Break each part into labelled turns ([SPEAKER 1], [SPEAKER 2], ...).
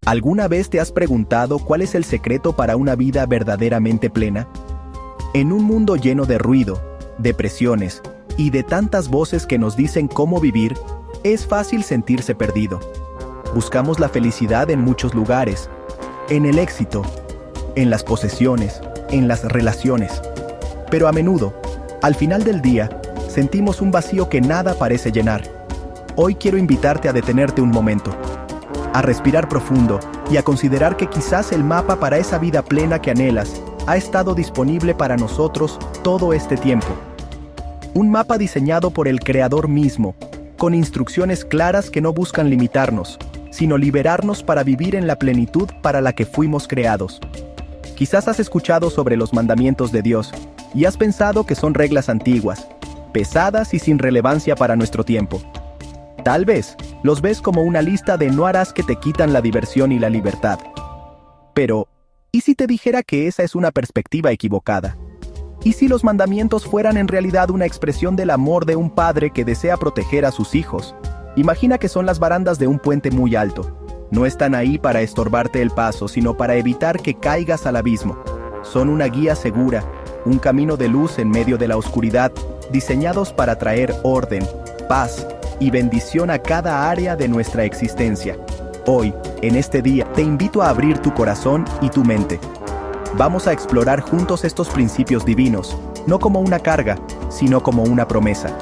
[SPEAKER 1] ¿Alguna vez te has preguntado cuál es el secreto para una vida verdaderamente plena? En un mundo lleno de ruido, de presiones y de tantas voces que nos dicen cómo vivir, es fácil sentirse perdido. Buscamos la felicidad en muchos lugares, en el éxito, en las posesiones, en las relaciones. Pero a menudo, al final del día, sentimos un vacío que nada parece llenar. Hoy quiero invitarte a detenerte un momento, a respirar profundo y a considerar que quizás el mapa para esa vida plena que anhelas ha estado disponible para nosotros todo este tiempo. Un mapa diseñado por el Creador mismo, con instrucciones claras que no buscan limitarnos, sino liberarnos para vivir en la plenitud para la que fuimos creados. Quizás has escuchado sobre los mandamientos de Dios y has pensado que son reglas antiguas, pesadas y sin relevancia para nuestro tiempo. Tal vez los ves como una lista de no harás que te quitan la diversión y la libertad. Pero, ¿y si te dijera que esa es una perspectiva equivocada? ¿Y si los mandamientos fueran en realidad una expresión del amor de un padre que desea proteger a sus hijos? Imagina que son las barandas de un puente muy alto. No están ahí para estorbarte el paso, sino para evitar que caigas al abismo. Son una guía segura, un camino de luz en medio de la oscuridad, diseñados para traer orden, paz y bendición a cada área de nuestra existencia. Hoy, en este día, te invito a abrir tu corazón y tu mente. Vamos a explorar juntos estos principios divinos, no como una carga, sino como una promesa.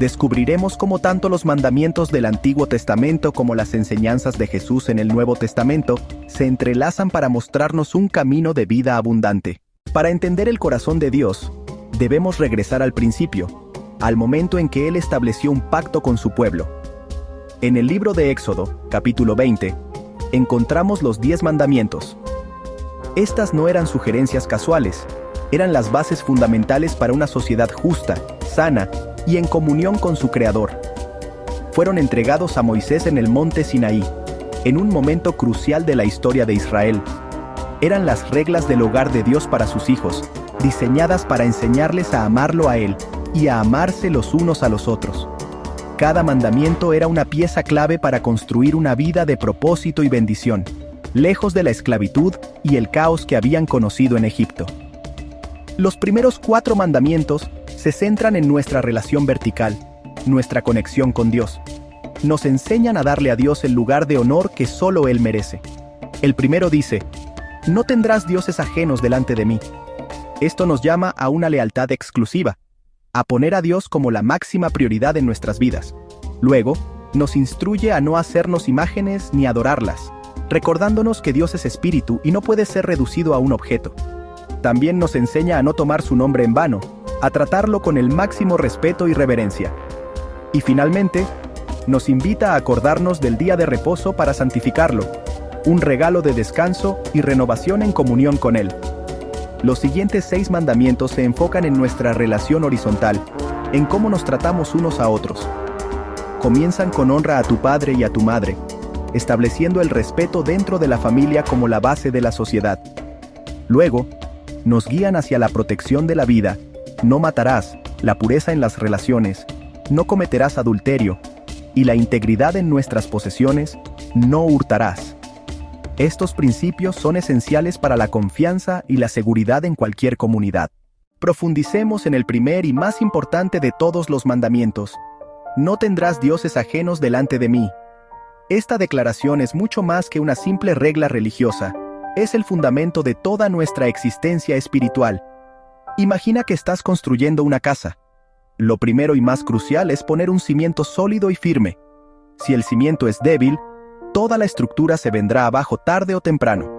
[SPEAKER 1] Descubriremos cómo tanto los mandamientos del Antiguo Testamento como las enseñanzas de Jesús en el Nuevo Testamento se entrelazan para mostrarnos un camino de vida abundante. Para entender el corazón de Dios, debemos regresar al principio, al momento en que Él estableció un pacto con su pueblo. En el libro de Éxodo, capítulo 20, encontramos los 10 mandamientos. Estas no eran sugerencias casuales, eran las bases fundamentales para una sociedad justa, sana y en comunión con su Creador. Fueron entregados a Moisés en el monte Sinaí, en un momento crucial de la historia de Israel. Eran las reglas del hogar de Dios para sus hijos, diseñadas para enseñarles a amarlo a Él y a amarse los unos a los otros. Cada mandamiento era una pieza clave para construir una vida de propósito y bendición, lejos de la esclavitud y el caos que habían conocido en Egipto. Los primeros 4 mandamientos se centran en nuestra relación vertical, nuestra conexión con Dios. Nos enseñan a darle a Dios el lugar de honor que solo Él merece. El primero dice: no tendrás dioses ajenos delante de mí. Esto nos llama a una lealtad exclusiva, a poner a Dios como la máxima prioridad en nuestras vidas. Luego, nos instruye a no hacernos imágenes ni adorarlas, recordándonos que Dios es espíritu y no puede ser reducido a un objeto. También nos enseña a no tomar su nombre en vano, a tratarlo con el máximo respeto y reverencia. Y finalmente, nos invita a acordarnos del día de reposo para santificarlo, un regalo de descanso y renovación en comunión con Él. Los siguientes 6 mandamientos se enfocan en nuestra relación horizontal, en cómo nos tratamos unos a otros. Comienzan con honra a tu padre y a tu madre, estableciendo el respeto dentro de la familia como la base de la sociedad. Luego, nos guían hacia la protección de la vida: no matarás, la pureza en las relaciones, no cometerás adulterio, y la integridad en nuestras posesiones: no hurtarás. Estos principios son esenciales para la confianza y la seguridad en cualquier comunidad. Profundicemos en el primer y más importante de todos los mandamientos: no tendrás dioses ajenos delante de mí. Esta declaración es mucho más que una simple regla religiosa, es el fundamento de toda nuestra existencia espiritual. Imagina que estás construyendo una casa. Lo primero y más crucial es poner un cimiento sólido y firme. Si el cimiento es débil, toda la estructura se vendrá abajo tarde o temprano.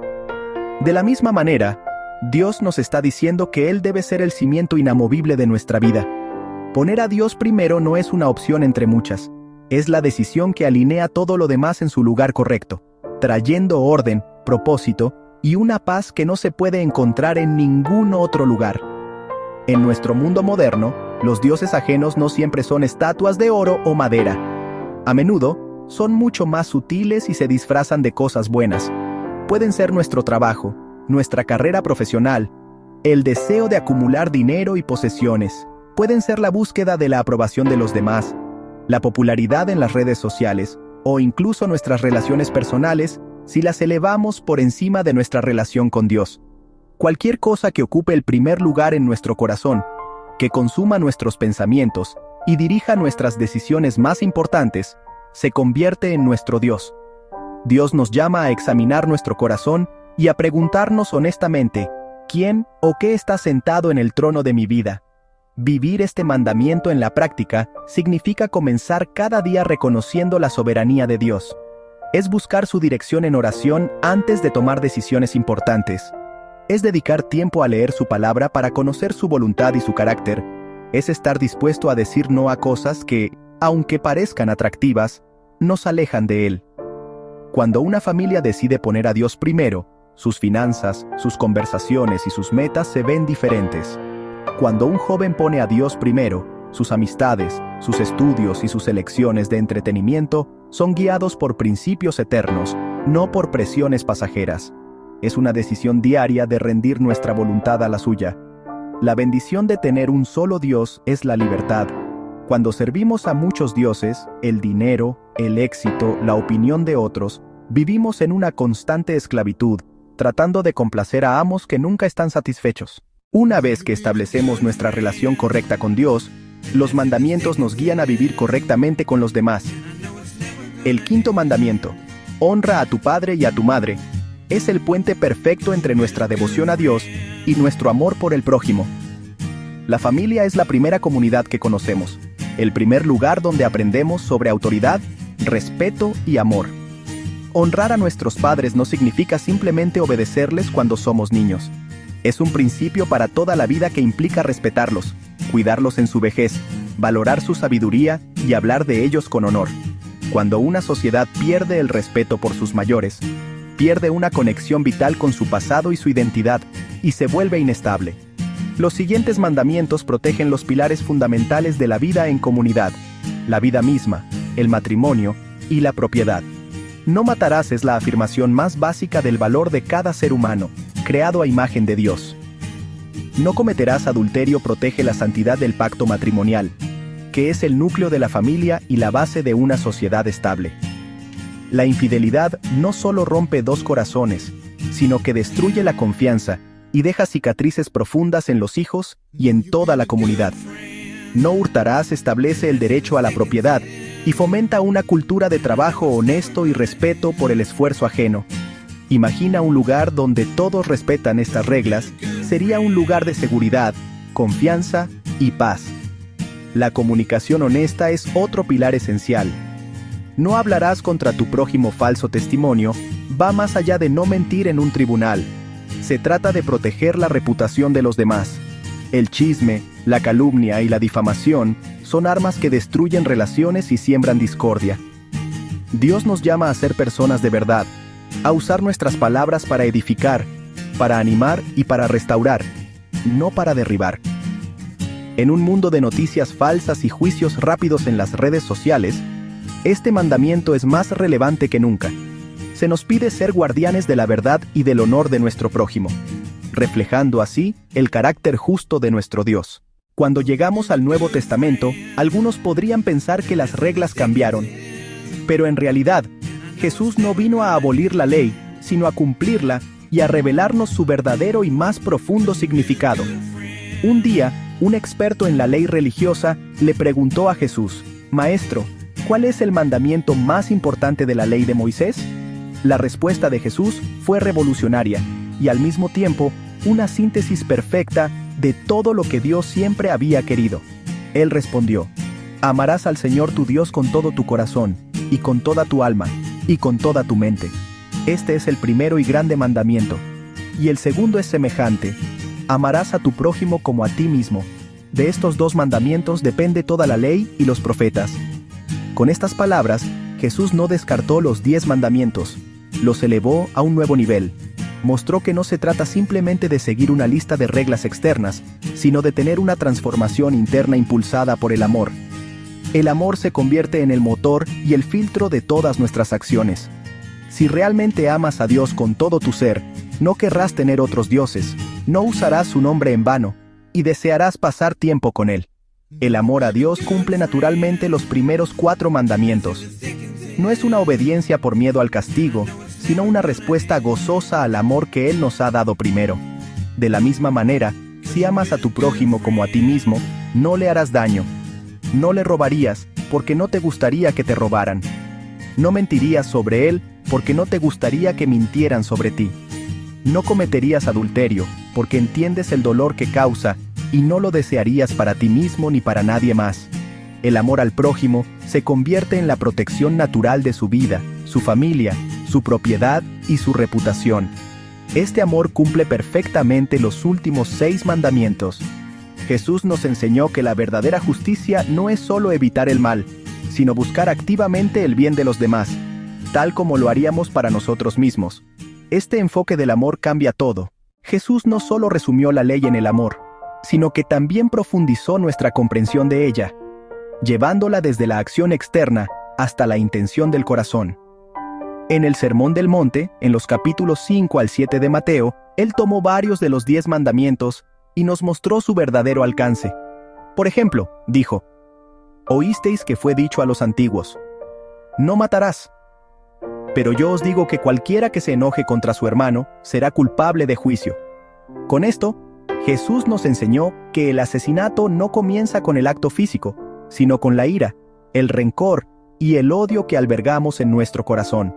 [SPEAKER 1] De la misma manera, Dios nos está diciendo que Él debe ser el cimiento inamovible de nuestra vida. Poner a Dios primero no es una opción entre muchas, es la decisión que alinea todo lo demás en su lugar correcto, trayendo orden, propósito y una paz que no se puede encontrar en ningún otro lugar. En nuestro mundo moderno, los dioses ajenos no siempre son estatuas de oro o madera. A menudo, son mucho más sutiles y se disfrazan de cosas buenas. Pueden ser nuestro trabajo, nuestra carrera profesional, el deseo de acumular dinero y posesiones. Pueden ser la búsqueda de la aprobación de los demás, la popularidad en las redes sociales, o incluso nuestras relaciones personales si las elevamos por encima de nuestra relación con Dios. Cualquier cosa que ocupe el primer lugar en nuestro corazón, que consuma nuestros pensamientos y dirija nuestras decisiones más importantes, se convierte en nuestro Dios. Dios nos llama a examinar nuestro corazón y a preguntarnos honestamente, ¿quién o qué está sentado en el trono de mi vida? Vivir este mandamiento en la práctica significa comenzar cada día reconociendo la soberanía de Dios. Es buscar su dirección en oración antes de tomar decisiones importantes. Es dedicar tiempo a leer su palabra para conocer su voluntad y su carácter. Es estar dispuesto a decir no a cosas que, aunque parezcan atractivas, nos alejan de Él. Cuando una familia decide poner a Dios primero, sus finanzas, sus conversaciones y sus metas se ven diferentes. Cuando un joven pone a Dios primero, sus amistades, sus estudios y sus elecciones de entretenimiento son guiados por principios eternos, no por presiones pasajeras. Es una decisión diaria de rendir nuestra voluntad a la suya. La bendición de tener un solo Dios es la libertad. Cuando servimos a muchos dioses, el dinero, el éxito, la opinión de otros, vivimos en una constante esclavitud, tratando de complacer a amos que nunca están satisfechos. Una vez que establecemos nuestra relación correcta con Dios, los mandamientos nos guían a vivir correctamente con los demás. El quinto mandamiento, honra a tu padre y a tu madre, es el puente perfecto entre nuestra devoción a Dios y nuestro amor por el prójimo. La familia es la primera comunidad que conocemos, el primer lugar donde aprendemos sobre autoridad, respeto y amor. Honrar a nuestros padres no significa simplemente obedecerles cuando somos niños. Es un principio para toda la vida que implica respetarlos, cuidarlos en su vejez, valorar su sabiduría y hablar de ellos con honor. Cuando una sociedad pierde el respeto por sus mayores, pierde una conexión vital con su pasado y su identidad, y se vuelve inestable. Los siguientes mandamientos protegen los pilares fundamentales de la vida en comunidad, la vida misma, el matrimonio y la propiedad. No matarás es la afirmación más básica del valor de cada ser humano, creado a imagen de Dios. No cometerás adulterio protege la santidad del pacto matrimonial, que es el núcleo de la familia y la base de una sociedad estable. La infidelidad no solo rompe dos corazones, sino que destruye la confianza y deja cicatrices profundas en los hijos y en toda la comunidad. No hurtarás establece el derecho a la propiedad y fomenta una cultura de trabajo honesto y respeto por el esfuerzo ajeno. Imagina un lugar donde todos respetan estas reglas, sería un lugar de seguridad, confianza y paz. La comunicación honesta es otro pilar esencial. No hablarás contra tu prójimo falso testimonio, va más allá de no mentir en un tribunal. Se trata de proteger la reputación de los demás. El chisme, la calumnia y la difamación son armas que destruyen relaciones y siembran discordia. Dios nos llama a ser personas de verdad, a usar nuestras palabras para edificar, para animar y para restaurar, no para derribar. En un mundo de noticias falsas y juicios rápidos en las redes sociales, este mandamiento es más relevante que nunca. Se nos pide ser guardianes de la verdad y del honor de nuestro prójimo, reflejando así el carácter justo de nuestro Dios. Cuando llegamos al Nuevo Testamento, algunos podrían pensar que las reglas cambiaron. Pero en realidad, Jesús no vino a abolir la ley, sino a cumplirla y a revelarnos su verdadero y más profundo significado. Un día, un experto en la ley religiosa le preguntó a Jesús, «Maestro, ¿cuál es el mandamiento más importante de la ley de Moisés?» La respuesta de Jesús fue revolucionaria y al mismo tiempo una síntesis perfecta de todo lo que Dios siempre había querido. Él respondió, «Amarás al Señor tu Dios con todo tu corazón, y con toda tu alma, y con toda tu mente. Este es el primero y grande mandamiento. Y el segundo es semejante, amarás a tu prójimo como a ti mismo. De estos dos mandamientos depende toda la ley y los profetas». Con estas palabras, Jesús no descartó los 10 mandamientos, los elevó a un nuevo nivel. Mostró que no se trata simplemente de seguir una lista de reglas externas, sino de tener una transformación interna impulsada por el amor. El amor se convierte en el motor y el filtro de todas nuestras acciones. Si realmente amas a Dios con todo tu ser, no querrás tener otros dioses, no usarás su nombre en vano, y desearás pasar tiempo con Él. El amor a Dios cumple naturalmente los primeros 4 mandamientos. No es una obediencia por miedo al castigo, sino una respuesta gozosa al amor que Él nos ha dado primero. De la misma manera, si amas a tu prójimo como a ti mismo, no le harás daño. No le robarías, porque no te gustaría que te robaran. No mentirías sobre él, porque no te gustaría que mintieran sobre ti. No cometerías adulterio, porque entiendes el dolor que causa, y no lo desearías para ti mismo ni para nadie más. El amor al prójimo se convierte en la protección natural de su vida, su familia, su propiedad y su reputación. Este amor cumple perfectamente los últimos 6 mandamientos. Jesús nos enseñó que la verdadera justicia no es solo evitar el mal, sino buscar activamente el bien de los demás, tal como lo haríamos para nosotros mismos. Este enfoque del amor cambia todo. Jesús no solo resumió la ley en el amor, sino que también profundizó nuestra comprensión de ella, llevándola desde la acción externa hasta la intención del corazón. En el Sermón del Monte, en los capítulos 5 al 7 de Mateo, Él tomó varios de los 10 mandamientos y nos mostró su verdadero alcance. Por ejemplo, dijo: «Oísteis que fue dicho a los antiguos: no matarás. Pero yo os digo que cualquiera que se enoje contra su hermano será culpable de juicio». Con esto, Jesús nos enseñó que el asesinato no comienza con el acto físico, sino con la ira, el rencor y el odio que albergamos en nuestro corazón.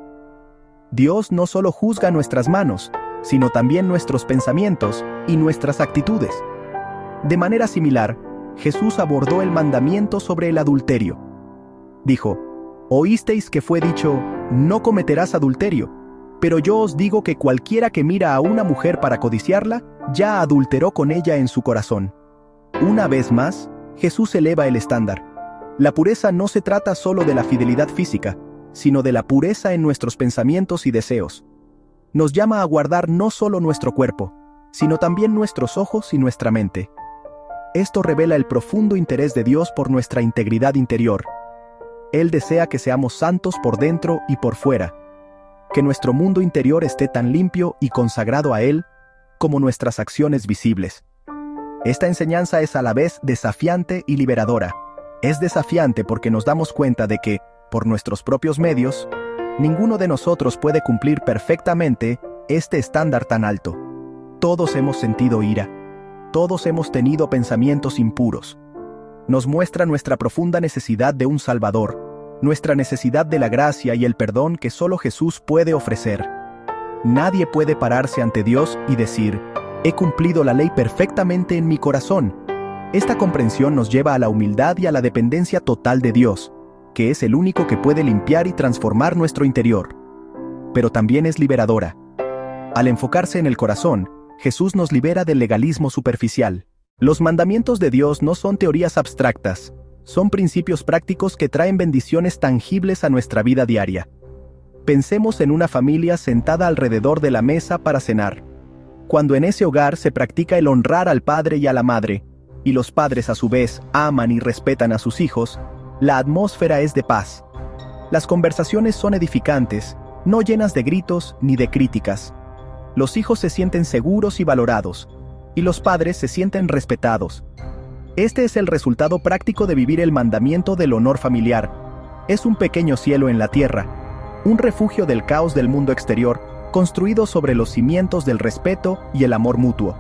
[SPEAKER 1] Dios no solo juzga nuestras manos, sino también nuestros pensamientos y nuestras actitudes. De manera similar, Jesús abordó el mandamiento sobre el adulterio. Dijo: «Oísteis que fue dicho: no cometerás adulterio. Pero yo os digo que cualquiera que mira a una mujer para codiciarla, ya adulteró con ella en su corazón». Una vez más, Jesús eleva el estándar. La pureza no se trata solo de la fidelidad física, sino de la pureza en nuestros pensamientos y deseos. Nos llama a guardar no solo nuestro cuerpo, sino también nuestros ojos y nuestra mente. Esto revela el profundo interés de Dios por nuestra integridad interior. Él desea que seamos santos por dentro y por fuera, que nuestro mundo interior esté tan limpio y consagrado a Él como nuestras acciones visibles. Esta enseñanza es a la vez desafiante y liberadora. Es desafiante porque nos damos cuenta de que, por nuestros propios medios, ninguno de nosotros puede cumplir perfectamente este estándar tan alto. Todos hemos sentido ira. Todos hemos tenido pensamientos impuros. Nos muestra nuestra profunda necesidad de un Salvador, nuestra necesidad de la gracia y el perdón que solo Jesús puede ofrecer. Nadie puede pararse ante Dios y decir: «He cumplido la ley perfectamente en mi corazón». Esta comprensión nos lleva a la humildad y a la dependencia total de Dios, que es el único que puede limpiar y transformar nuestro interior. Pero también es liberadora. Al enfocarse en el corazón, Jesús nos libera del legalismo superficial. Los mandamientos de Dios no son teorías abstractas, son principios prácticos que traen bendiciones tangibles a nuestra vida diaria. Pensemos en una familia sentada alrededor de la mesa para cenar. Cuando en ese hogar se practica el honrar al padre y a la madre, y los padres a su vez aman y respetan a sus hijos, la atmósfera es de paz. Las conversaciones son edificantes, no llenas de gritos ni de críticas. Los hijos se sienten seguros y valorados, y los padres se sienten respetados. Este es el resultado práctico de vivir el mandamiento del honor familiar. Es un pequeño cielo en la tierra, un refugio del caos del mundo exterior, construido sobre los cimientos del respeto y el amor mutuo.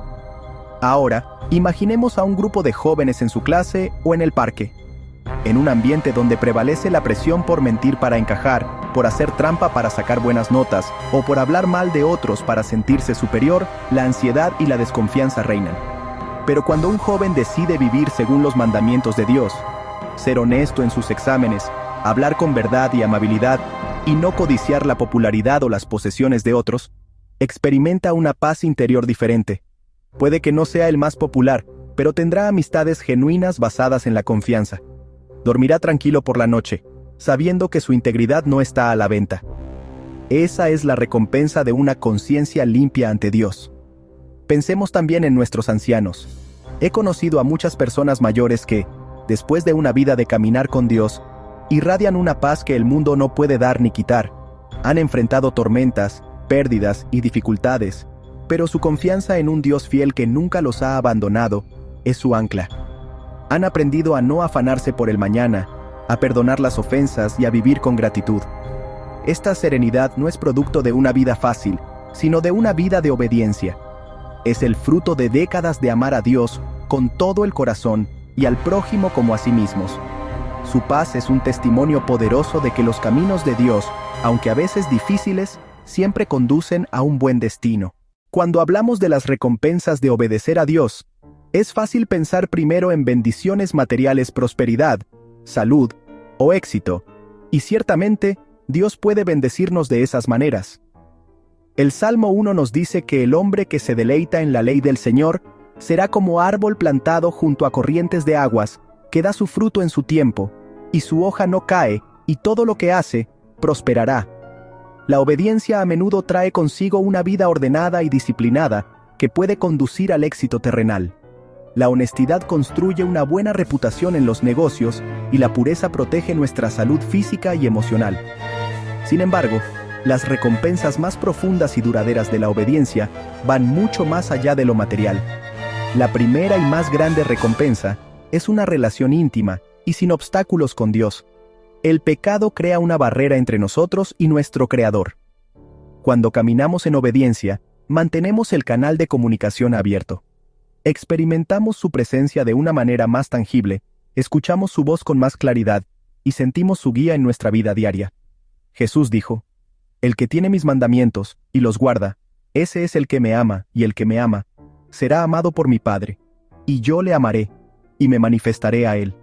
[SPEAKER 1] Ahora, imaginemos a un grupo de jóvenes en su clase o en el parque. En un ambiente donde prevalece la presión por mentir para encajar, por hacer trampa para sacar buenas notas, o por hablar mal de otros para sentirse superior, la ansiedad y la desconfianza reinan. Pero cuando un joven decide vivir según los mandamientos de Dios, ser honesto en sus exámenes, hablar con verdad y amabilidad, y no codiciar la popularidad o las posesiones de otros, experimenta una paz interior diferente. Puede que no sea el más popular, pero tendrá amistades genuinas basadas en la confianza. Dormirá tranquilo por la noche, sabiendo que su integridad no está a la venta. Esa es la recompensa de una conciencia limpia ante Dios. Pensemos también en nuestros ancianos. He conocido a muchas personas mayores que, después de una vida de caminar con Dios, irradian una paz que el mundo no puede dar ni quitar. Han enfrentado tormentas, pérdidas y dificultades, pero su confianza en un Dios fiel que nunca los ha abandonado es su ancla. Han aprendido a no afanarse por el mañana, a perdonar las ofensas y a vivir con gratitud. Esta serenidad no es producto de una vida fácil, sino de una vida de obediencia. Es el fruto de décadas de amar a Dios con todo el corazón y al prójimo como a sí mismos. Su paz es un testimonio poderoso de que los caminos de Dios, aunque a veces difíciles, siempre conducen a un buen destino. Cuando hablamos de las recompensas de obedecer a Dios, es fácil pensar primero en bendiciones materiales, prosperidad, salud o éxito, y ciertamente Dios puede bendecirnos de esas maneras. El Salmo 1 nos dice que el hombre que se deleita en la ley del Señor será como árbol plantado junto a corrientes de aguas, que da su fruto en su tiempo, y su hoja no cae, y todo lo que hace, prosperará. La obediencia a menudo trae consigo una vida ordenada y disciplinada, que puede conducir al éxito terrenal. La honestidad construye una buena reputación en los negocios, y la pureza protege nuestra salud física y emocional. Sin embargo, las recompensas más profundas y duraderas de la obediencia van mucho más allá de lo material. La primera y más grande recompensa es una relación íntima y sin obstáculos con Dios. El pecado crea una barrera entre nosotros y nuestro Creador. Cuando caminamos en obediencia, mantenemos el canal de comunicación abierto. Experimentamos su presencia de una manera más tangible, escuchamos su voz con más claridad y sentimos su guía en nuestra vida diaria. Jesús dijo: "El que tiene mis mandamientos y los guarda, ese es el que me ama, y el que me ama será amado por mi Padre, y yo le amaré, y me manifestaré a él".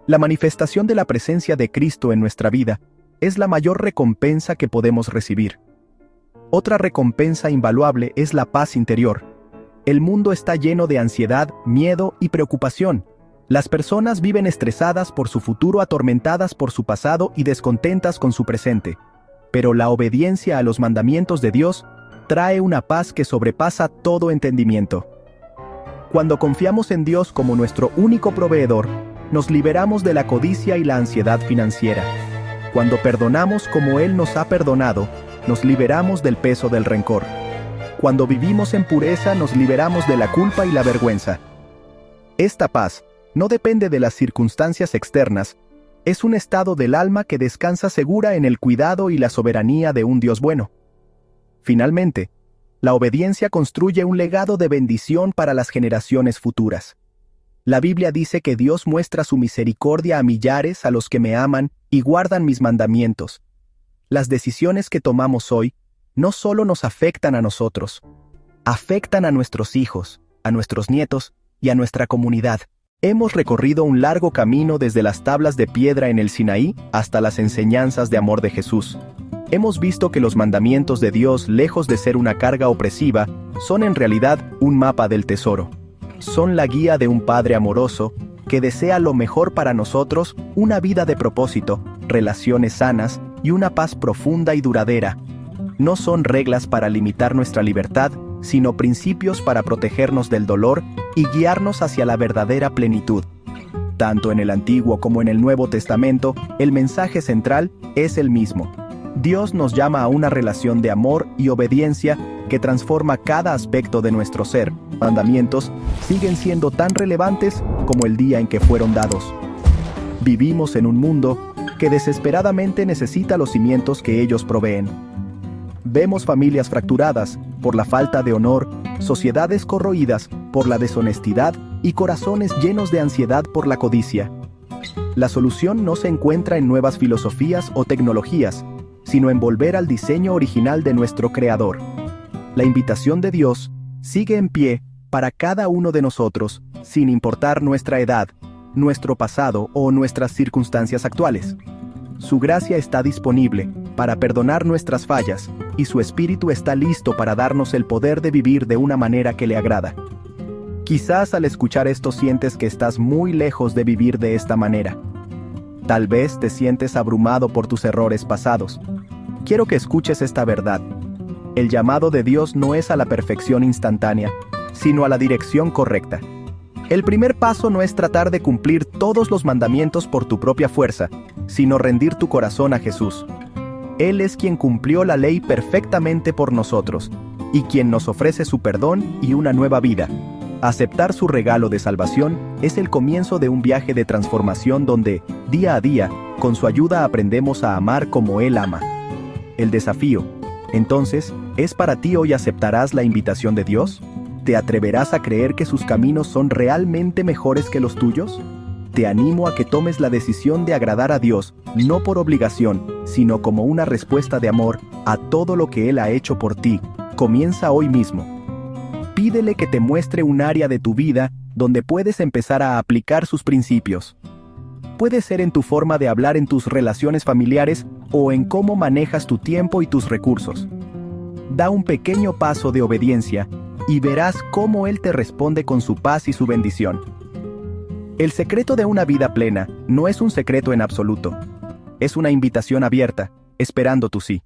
[SPEAKER 1] La manifestación de la presencia de Cristo en nuestra vida es la mayor recompensa que podemos recibir. Otra recompensa invaluable es la paz interior. El mundo está lleno de ansiedad, miedo y preocupación. Las personas viven estresadas por su futuro, atormentadas por su pasado y descontentas con su presente. Pero la obediencia a los mandamientos de Dios trae una paz que sobrepasa todo entendimiento. Cuando confiamos en Dios como nuestro único proveedor, nos liberamos de la codicia y la ansiedad financiera. Cuando perdonamos como Él nos ha perdonado, nos liberamos del peso del rencor. Cuando vivimos en pureza, nos liberamos de la culpa y la vergüenza. Esta paz no depende de las circunstancias externas, es un estado del alma que descansa segura en el cuidado y la soberanía de un Dios bueno. Finalmente, la obediencia construye un legado de bendición para las generaciones futuras. La Biblia dice que Dios muestra su misericordia a millares a los que me aman y guardan mis mandamientos. Las decisiones que tomamos hoy no solo nos afectan a nosotros, afectan a nuestros hijos, a nuestros nietos y a nuestra comunidad. Hemos recorrido un largo camino desde las tablas de piedra en el Sinaí hasta las enseñanzas de amor de Jesús. Hemos visto que los mandamientos de Dios, lejos de ser una carga opresiva, son en realidad un mapa del tesoro. Son la guía de un Padre amoroso que desea lo mejor para nosotros, una vida de propósito, relaciones sanas y una paz profunda y duradera. No son reglas para limitar nuestra libertad, sino principios para protegernos del dolor y guiarnos hacia la verdadera plenitud. Tanto en el Antiguo como en el Nuevo Testamento, el mensaje central es el mismo. Dios nos llama a una relación de amor y obediencia que transforma cada aspecto de nuestro ser. Los mandamientos siguen siendo tan relevantes como el día en que fueron dados. Vivimos en un mundo que desesperadamente necesita los cimientos que ellos proveen. Vemos familias fracturadas por la falta de honor, sociedades corroídas por la deshonestidad y corazones llenos de ansiedad por la codicia. La solución no se encuentra en nuevas filosofías o tecnologías, sino en volver al diseño original de nuestro Creador. La invitación de Dios sigue en pie para cada uno de nosotros, sin importar nuestra edad, nuestro pasado o nuestras circunstancias actuales. Su gracia está disponible para perdonar nuestras fallas, y su Espíritu está listo para darnos el poder de vivir de una manera que le agrada. Quizás al escuchar esto sientes que estás muy lejos de vivir de esta manera. Tal vez te sientes abrumado por tus errores pasados. Quiero que escuches esta verdad. El llamado de Dios no es a la perfección instantánea, sino a la dirección correcta. El primer paso no es tratar de cumplir todos los mandamientos por tu propia fuerza, sino rendir tu corazón a Jesús. Él es quien cumplió la ley perfectamente por nosotros, y quien nos ofrece su perdón y una nueva vida. Aceptar su regalo de salvación es el comienzo de un viaje de transformación donde, día a día, con su ayuda aprendemos a amar como Él ama. el desafío. Entonces, ¿es para ti hoy? ¿Aceptarás la invitación de Dios? ¿Te atreverás a creer que sus caminos son realmente mejores que los tuyos? Te animo a que tomes la decisión de agradar a Dios, no por obligación, sino como una respuesta de amor a todo lo que Él ha hecho por ti. Comienza hoy mismo. Pídele que te muestre un área de tu vida donde puedes empezar a aplicar sus principios. Puede ser en tu forma de hablar, en tus relaciones familiares o en cómo manejas tu tiempo y tus recursos. Da un pequeño paso de obediencia y verás cómo Él te responde con su paz y su bendición. El secreto de una vida plena no es un secreto en absoluto. Es una invitación abierta, esperando tu sí.